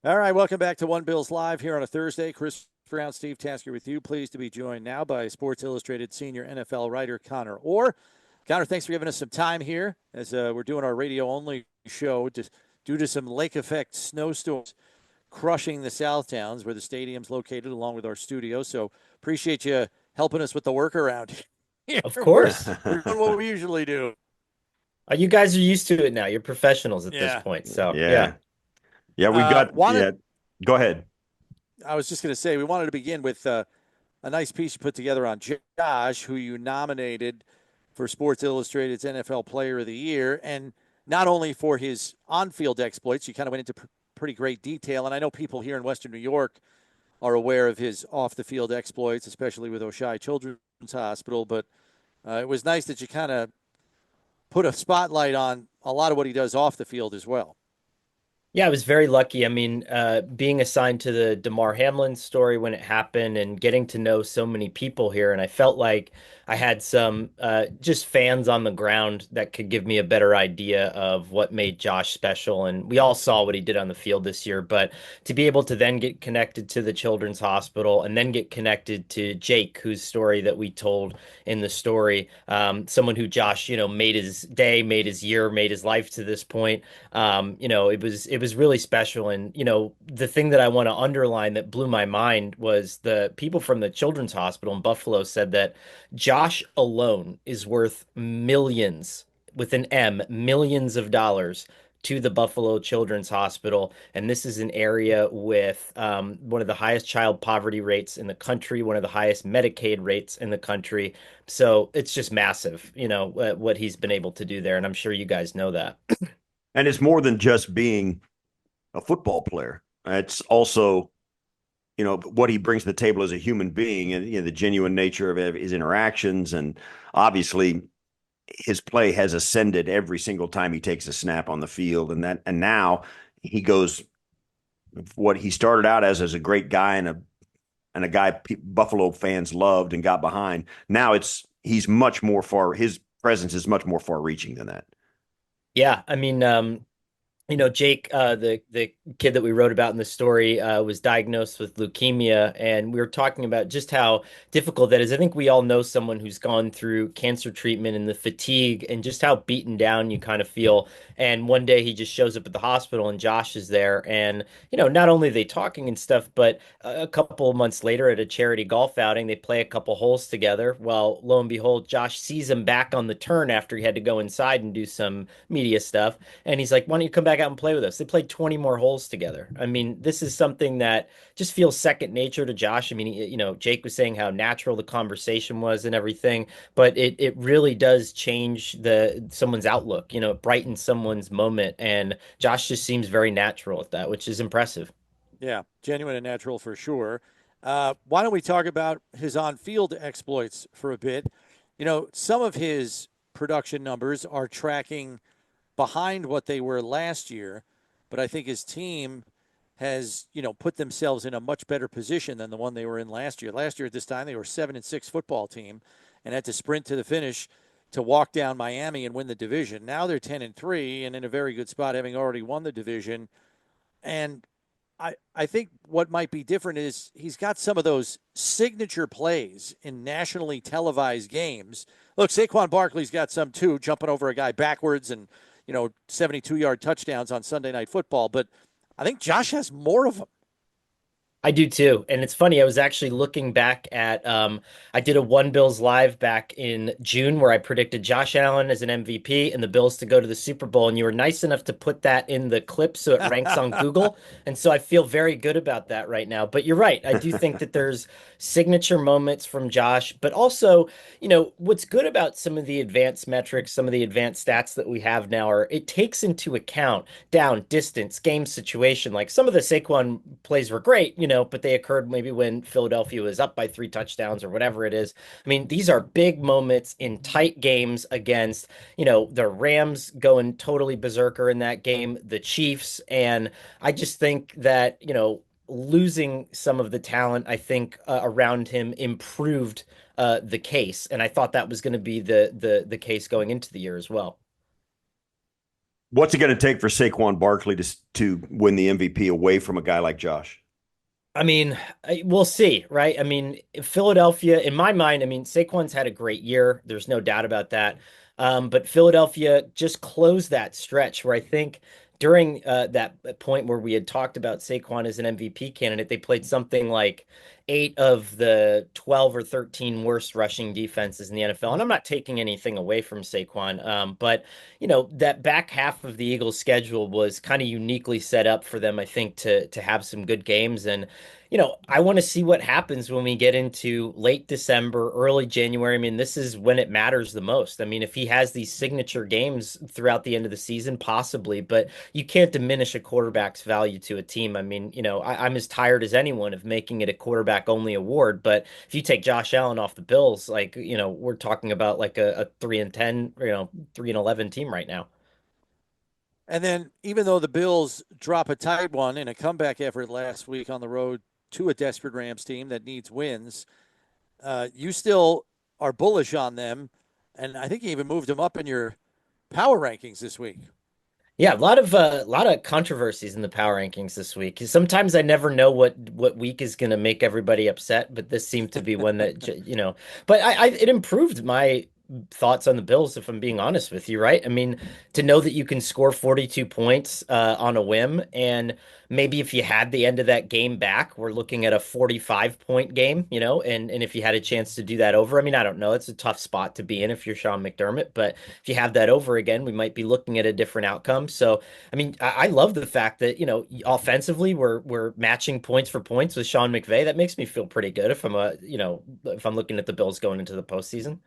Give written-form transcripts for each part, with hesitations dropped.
All right, welcome back to One Bills Live here on a Thursday. Chris Brown, Steve Tasker with you. Pleased to be joined now by Sports Illustrated senior NFL writer Conor Orr. Conor, thanks for giving us some time here as we're doing our radio-only show just due to some lake effect snowstorms crushing the South Towns where the stadium's located along with our studio. So appreciate you helping us with the workaround here. Of We're, course. we're doing what we usually do. You guys are used to it now. You're professionals at this Yeah. point. So, yeah. Yeah. Yeah, we've got Wanted yeah. Go ahead. I was just going to say we wanted to begin with a nice piece you put together on Josh, who you nominated for Sports Illustrated's NFL Player of the Year, and not only for his on-field exploits, you kind of went into pretty great detail, and I know people here in Western New York are aware of his off-the-field exploits, especially with Oishei Children's Hospital, but it was nice that you kind of put a spotlight on a lot of what he does off the field as well. Yeah, I was very lucky. I mean, being assigned to the Damar Hamlin story when it happened and getting to know so many people here. And I felt like I had some just fans on the ground that could give me a better idea of what made Josh special. And we all saw what he did on the field this year. But to be able to then get connected to the Children's Hospital and then get connected to Jake, whose story that we told in the story, someone who Josh, made his day, made his year, made his life to this point. It was really special. And the thing that I want to underline that blew my mind was the people from the Children's Hospital in Buffalo said that Josh alone is worth millions, with an M, millions of dollars to the Buffalo Children's Hospital. And this is an area with one of the highest child poverty rates in the country, one of the highest Medicaid rates in the country. So it's just massive, what he's been able to do there. And I'm sure you guys know that. And it's more than just being a football player. It's also, what he brings to the table as a human being and the genuine nature of his interactions. And obviously his play has ascended every single time he takes a snap on the field. And now he goes what he started out as a great guy and a guy Buffalo fans loved and got behind. Now he's much more far. His presence is much more far reaching than that. Yeah, I mean, Jake, the kid that we wrote about in the story, was diagnosed with leukemia, and we were talking about just how difficult that is. I think we all know someone who's gone through cancer treatment and the fatigue and just how beaten down you kind of feel. And one day he just shows up at the hospital, and Josh is there, and not only are they talking and stuff, but a couple of months later at a charity golf outing, they play a couple holes together. Well, lo and behold, Josh sees him back on the turn after he had to go inside and do some media stuff. And he's like, why don't you come back out and play with us? They played 20 more holes together. I mean, this is something that just feels second nature to Josh. I mean, Jake was saying how natural the conversation was and everything, but it really does change someone's outlook. It brightens someone's moment. And Josh just seems very natural at that, which is impressive. Yeah, genuine and natural for sure. Why don't we talk about his on field exploits for a bit? Some of his production numbers are tracking behind what they were last year, but I think his team has, put themselves in a much better position than the one they were in last year. Last year at this time, they were 7-6 football team and had to sprint to the finish to walk down Miami and win the division. Now they're 10-3 and in a very good spot, having already won the division. And I think what might be different is he's got some of those signature plays in nationally televised games. Look, Saquon Barkley's got some too, jumping over a guy backwards and 72-yard touchdowns on Sunday Night Football. But I think Josh has more of them. I do too. And it's funny, I was actually looking back at I did a One Bills live back in June where I predicted Josh Allen as an MVP and the Bills to go to the Super Bowl. And you were nice enough to put that in the clip so it ranks on Google. And so I feel very good about that right now. But you're right. I do think that there's signature moments from Josh, but also, what's good about some of the advanced metrics, some of the advanced stats that we have now are it takes into account down, distance, game situation. Like some of the Saquon plays were great, but they occurred maybe when Philadelphia was up by 3 touchdowns or whatever it is. I mean, these are big moments in tight games against, the Rams going totally berserker in that game, the Chiefs. And I just think that, losing some of the talent, I think, around him improved the case. And I thought that was going to be the case going into the year as well. What's it going to take for Saquon Barkley to win the MVP away from a guy like Josh? I mean, we'll see, right? I mean, Philadelphia, in my mind, I mean, Saquon's had a great year. There's no doubt about that. But Philadelphia just closed that stretch where I think during that point where we had talked about Saquon as an MVP candidate, they played something like 8 of the 12 or 13 worst rushing defenses in the NFL. And I'm not taking anything away from Saquon, but that back half of the Eagles' schedule was kind of uniquely set up for them, I think, to have some good games. And I want to see what happens when we get into late December, early January. I mean, this is when it matters the most. I mean, if he has these signature games throughout the end of the season, possibly, but you can't diminish a quarterback's value to a team. I mean, I'm as tired as anyone of making it a quarterback only award. But if you take Josh Allen off the Bills, like, we're talking about like a 3-10, 3-11 team right now. And then, even though the Bills drop a tight one in a comeback effort last week on the road to a desperate Rams team that needs wins, you still are bullish on them. And I think you even moved them up in your power rankings this week. Yeah, a lot of controversies in the power rankings this week. Sometimes I never know what week is going to make everybody upset, but this seemed to be one that. But it improved my thoughts on the Bills, if I'm being honest with you, right? I mean, to know that you can score 42 points on a whim, and maybe if you had the end of that game back, we're looking at a 45-point game, and if you had a chance to do that over, I mean, I don't know, it's a tough spot to be in if you're Sean McDermott, but if you have that over again, we might be looking at a different outcome. So, I mean, I love the fact that, offensively we're matching points for points with Sean McVay. That makes me feel pretty good if I'm looking at the Bills going into the postseason.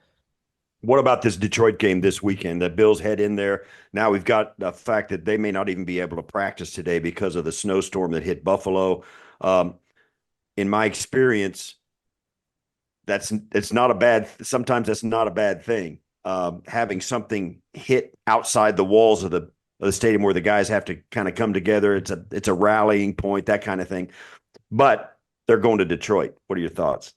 What about this Detroit game this weekend? The Bills head in there. Now we've got the fact that they may not even be able to practice today because of the snowstorm that hit Buffalo. Um, in my experience, that's it's not a bad. Sometimes that's not a bad thing. Having something hit outside the walls of the stadium where the guys have to kind of come together. It's a rallying point, that kind of thing. But they're going to Detroit. What are your thoughts?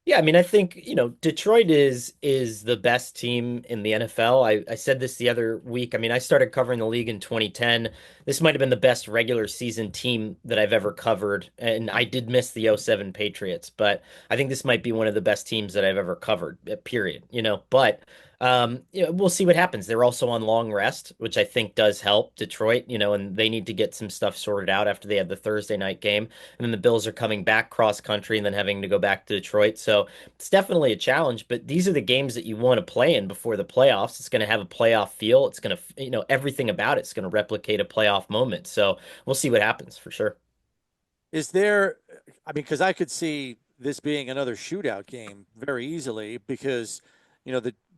Yeah, I mean, I think, Detroit is the best team in the NFL. I said this the other week. I mean, I started covering the league in 2010. This might have been the best regular season team that I've ever covered. And I did miss the '07 Patriots, but I think this might be one of the best teams that I've ever covered, period. But we'll see what happens. They're also on long rest, which I think does help Detroit, and they need to get some stuff sorted out after they had the Thursday night game. And then the Bills are coming back cross country and then having to go back to Detroit. So it's definitely a challenge, but these are the games that you want to play in before the playoffs. It's going to have a playoff feel. It's going to, everything about it's going to replicate a playoff moment. So we'll see what happens for sure. Is there, I mean, because I could see this being another shootout game very easily because,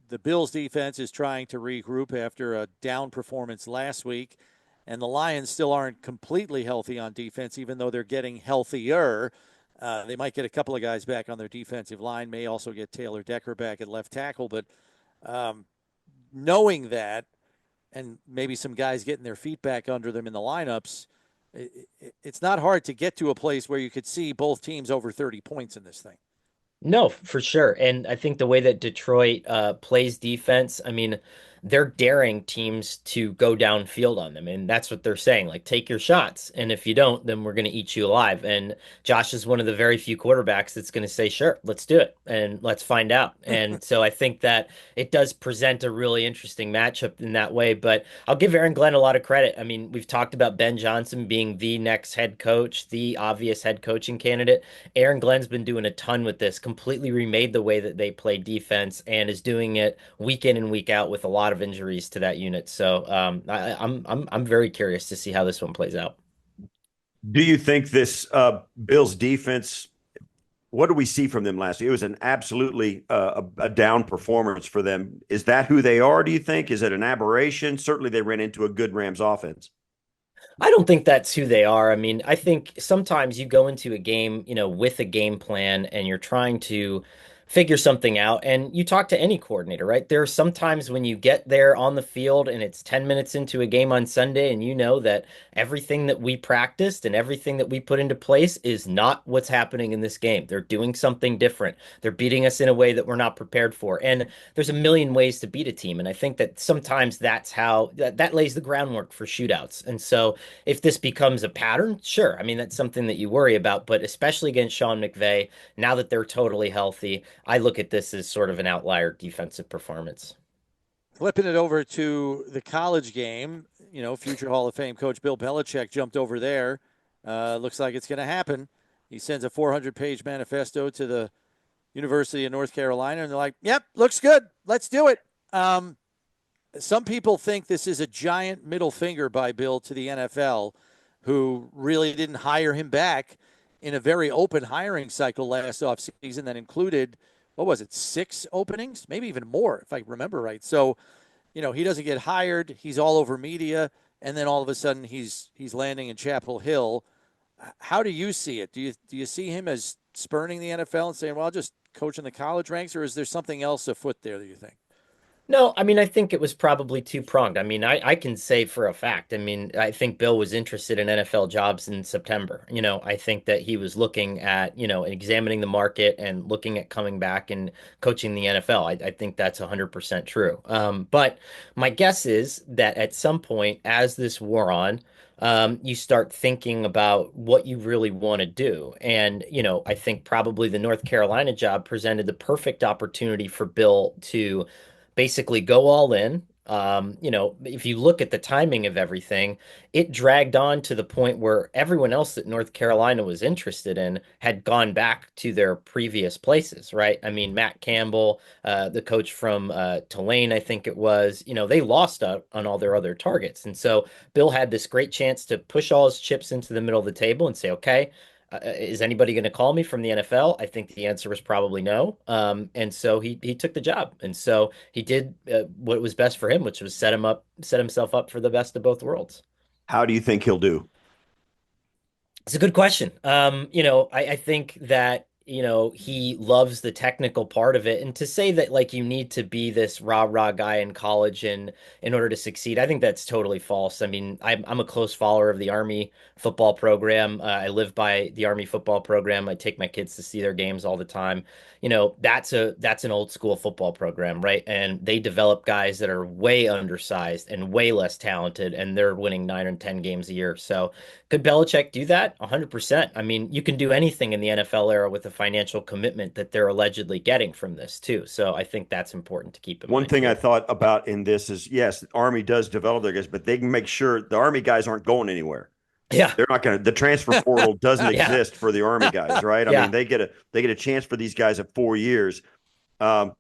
the Bills defense is trying to regroup after a down performance last week, and the Lions still aren't completely healthy on defense, even though they're getting healthier. They might get a couple of guys back on their defensive line, may also get Taylor Decker back at left tackle, but um, knowing that, and maybe some guys getting their feet back under them in the lineups, it's not hard to get to a place where you could see both teams over 30 points in this thing. No, for sure. And I think the way that Detroit plays defense, I mean, they're daring teams to go downfield on them. And that's what they're saying. Like, take your shots. And if you don't, then we're going to eat you alive. And Josh is one of the very few quarterbacks that's going to say, sure, let's do it. And let's find out. And so I think that it does present a really interesting matchup in that way. But I'll give Aaron Glenn a lot of credit. I mean, we've talked about Ben Johnson being the next head coach, the obvious head coaching candidate. Aaron Glenn's been doing a ton with this, completely remade the way that they play defense, and is doing it week in and week out with a lot of injuries to that unit. So I'm very curious to see how this one plays out. Do you think this Bills defense? What do we see from them last year? It was an absolutely a down performance for them. Is that who they are? Do you think? Is it an aberration? Certainly, they ran into a good Rams offense. I don't think that's who they are. I mean, I think sometimes you go into a game, with a game plan and you're trying to figure something out. And you talk to any coordinator, right? There are some times when you get there on the field and it's 10 minutes into a game on Sunday, and you know that everything that we practiced and everything that we put into place is not what's happening in this game. They're doing something different. They're beating us in a way that we're not prepared for. And there's a million ways to beat a team. And I think that sometimes that's how that lays the groundwork for shootouts. And so if this becomes a pattern, sure. I mean, that's something that you worry about, but especially against Sean McVay, now that they're totally healthy, I look at this as sort of an outlier defensive performance. Flipping it over to the college game, future Hall of Fame coach Bill Belichick jumped over there. Looks like it's going to happen. He sends a 400-page manifesto to the University of North Carolina, and they're like, "Yep, looks good. Let's do it." Some people think this is a giant middle finger by Bill to the NFL, who really didn't hire him back in a very open hiring cycle last offseason that included, what was it, 6 openings, maybe even more, if I remember right. So, he doesn't get hired. He's all over media, and then all of a sudden he's landing in Chapel Hill. How do you see it? Do you see him as spurning the NFL and saying, "Well, I'll just coach in the college ranks," or is there something else afoot there that you think? No, I mean, I think it was probably two-pronged. I mean, I can say for a fact, I mean, I think Bill was interested in NFL jobs in September. I think that he was looking at, examining the market and looking at coming back and coaching the NFL. I think that's 100% true. But my guess is that at some point, as this wore on, you start thinking about what you really want to do. And, I think probably the North Carolina job presented the perfect opportunity for Bill to basically go all in. If you look at the timing of everything, it dragged on to the point where everyone else that North Carolina was interested in had gone back to their previous places, right? I mean, Matt Campbell, the coach from Tulane, I think it was, they lost out on all their other targets. And so Bill had this great chance to push all his chips into the middle of the table and say, okay, is anybody going to call me from the NFL? I think the answer was probably no. And so he took the job, and so he did what was best for him, which was set himself up for the best of both worlds. How do you think he'll do? It's a good question. I think that, he loves the technical part of it. And to say that like you need to be this rah-rah guy in college and in order to succeed, I think that's totally false. I mean, I'm a close follower of the Army football program. I live by the Army football program. I take my kids to see their games all the time. That's an old school football program, right? And they develop guys that are way undersized and way less talented, and they're winning 9 or 10 games a year. So could Belichick do that? 100%. I mean, you can do anything in the NFL era with the financial commitment that they're allegedly getting from this, too. So I think that's important to keep in One mind, thing I too. thought about in this is, yes, the Army does develop their guys, but they can make sure the Army guys aren't going anywhere. Yeah. They're not going to. The transfer portal doesn't Yeah. exist for the Army guys, right? I mean, Yeah. they get a chance for these guys at 4 years. Um,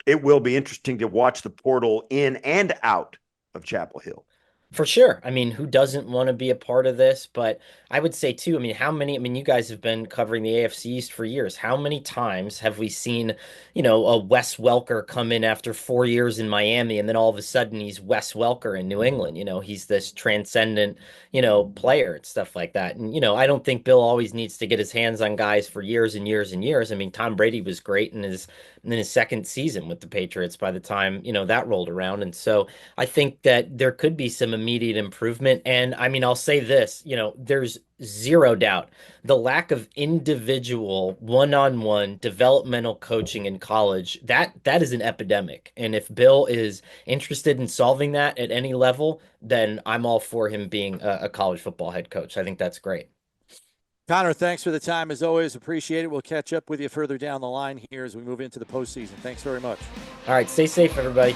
it will be interesting to watch the portal in and out of Chapel Hill. For sure. I mean, who doesn't want to be a part of this? But I would say too, I mean, you guys have been covering the AFC East for years. How many times have we seen, a Wes Welker come in after 4 years in Miami and then all of a sudden he's Wes Welker in New England? He's this transcendent, player and stuff like that. And, I don't think Bill always needs to get his hands on guys for years and years and years. I mean, Tom Brady was great in his second season with the Patriots by the time, that rolled around. And so I think that there could be some immediate improvement. And I mean, I'll say this, there's zero doubt the lack of individual one-on-one developmental coaching in college, that is an epidemic. And if Bill is interested in solving that at any level, then I'm all for him being a college football head coach. I think that's great. Conor, thanks for the time as always. Appreciate it. We'll catch up with you further down the line here as we move into the postseason. Thanks very much. All right, stay safe, everybody.